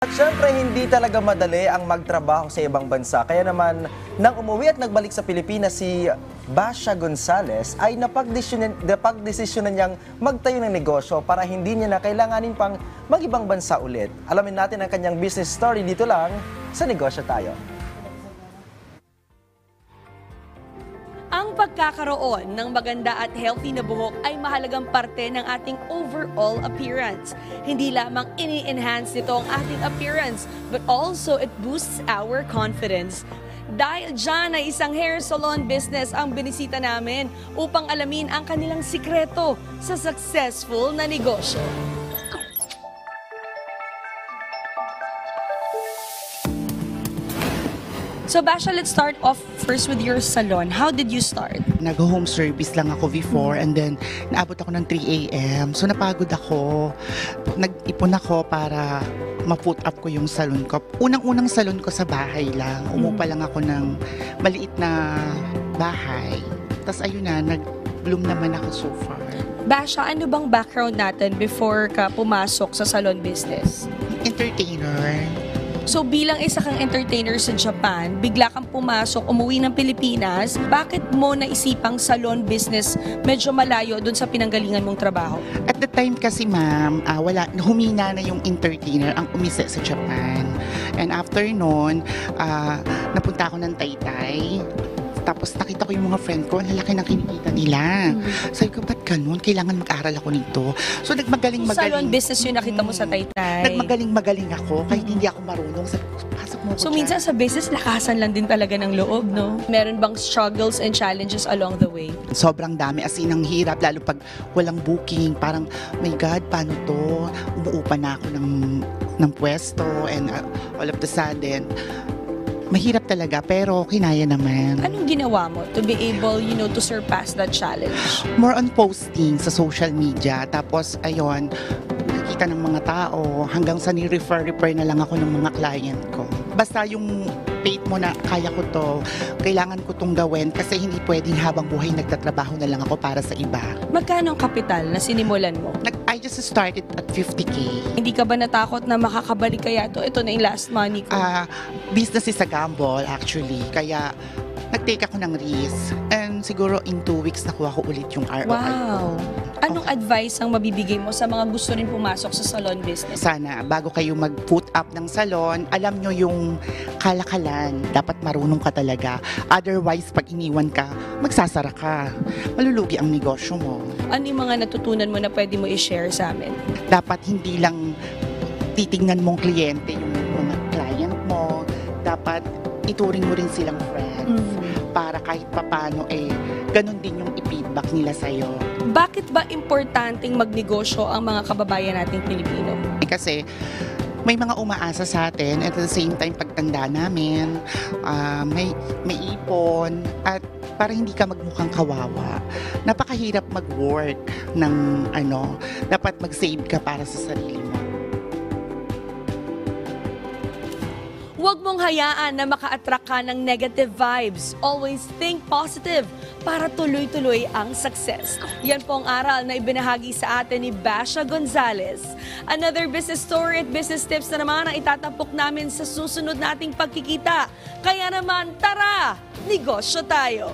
At syempre, hindi talaga madali ang magtrabaho sa ibang bansa. Kaya naman, nang umuwi at nagbalik sa Pilipinas si Basha Gonzales, ay napagdesisyonan niyang magtayo ng negosyo para hindi niya na kailanganin pang mag-ibang bansa ulit. Alamin natin ang kanyang business story dito lang sa Negosyo Tayo. Ang pagkakaroon ng maganda at healthy na buhok ay mahalagang parte ng ating overall appearance. Hindi lamang ini-enhance nito ang ating appearance, but also it boosts our confidence. Dahil dyan ay isang hair salon business ang binisita namin upang alamin ang kanilang sikreto sa successful na negosyo. So Basha, let's start off first with your salon. How did you start? Nag-home service lang ako before and then naabot ako ng 3 a.m. So napagod ako. Nag-ipon ako para ma-put up ko yung salon ko. Unang-unang salon ko sa bahay lang. Umupa lang ako ng maliit na bahay. Tapos ayun na, nag-bloom naman ako so far. Basha, ano bang background natin before ka pumasok sa salon business? Entertainer. So bilang isa kang entertainer sa Japan, bigla kang pumasok, umuwi ng Pilipinas, bakit mo naisipang salon business medyo malayo doon sa pinanggalingan mong trabaho? At the time kasi ma'am, humina na yung entertainer ang umisa sa Japan. And after noon, napunta ako ng Taytay. Tapos nakita ko yung mga friend ko, ang lalaki ng kinikita nila. Sabi ko, ba't ganun? Kailangan mag-aral ako nito. So nagmagaling-magaling. Salon business yung nakita mo sa Taytay. Nagmagaling-magaling ako, kahit hindi ako marunong. Sabi ko, pasok mo ko So minsan sa business, lakasan lang din talaga ng loob, no? Meron bang struggles and challenges along the way? Sobrang dami, as in ang hirap, lalo pag walang booking. Parang, my God, paano to? Umuupa na ako ng pwesto and all of the sudden, mahirap talaga, pero kinaya naman. Anong ginawa mo to be able, to surpass that challenge? More on posting sa social media. Tapos, ayun, nakikita ng mga tao, hanggang sa ni-refer na lang ako ng mga client ko. Basta yung faith mo na kaya ko to, kailangan ko tong gawin kasi hindi pwedeng habang buhay nagtatrabaho na lang ako para sa iba. Magkano ang kapital na sinimulan mo? I just started at 50K. Hindi ka ba natakot na makakabalik kaya to? Ito na yung last money ko. Business is a gamble actually. Kaya nag-take ako ng risk. And siguro in 2 weeks nakuha ko ulit yung ROI. Wow! Anong advice ang mabibigay mo sa mga gusto rin pumasok sa salon business? Sana bago kayo mag-put up ng salon, alam nyo yung kalakalan. Dapat marunong ka talaga. Otherwise, pag iniwan ka, magsasara ka. Malulugi ang negosyo mo. Ano yung mga natutunan mo na pwede mo i-share sa amin? Dapat hindi lang titingnan mong kliyente yung mga client mo. Dapat ituring mo rin silang friends. Para kahit papano ganun din yung i-feedback nila sa'yo. Bakit ba importanteng magnegosyo ang mga kababayan nating Pilipino? Kasi may mga umaasa sa atin at the same time pagtanda namin, may ipon at para hindi ka magmukhang kawawa. Napakahirap mag-work ng dapat mag-save ka para sa sarili mo. Huwag mong hayaan na maka-attract ka ng negative vibes. Always think positive para tuloy-tuloy ang success. Yan po ang aral na ibinahagi sa atin ni Basha Gonzales. Another business story at business tips na naman ang itatampok namin sa susunod nating pagkikita. Kaya naman, tara! Negosyo tayo!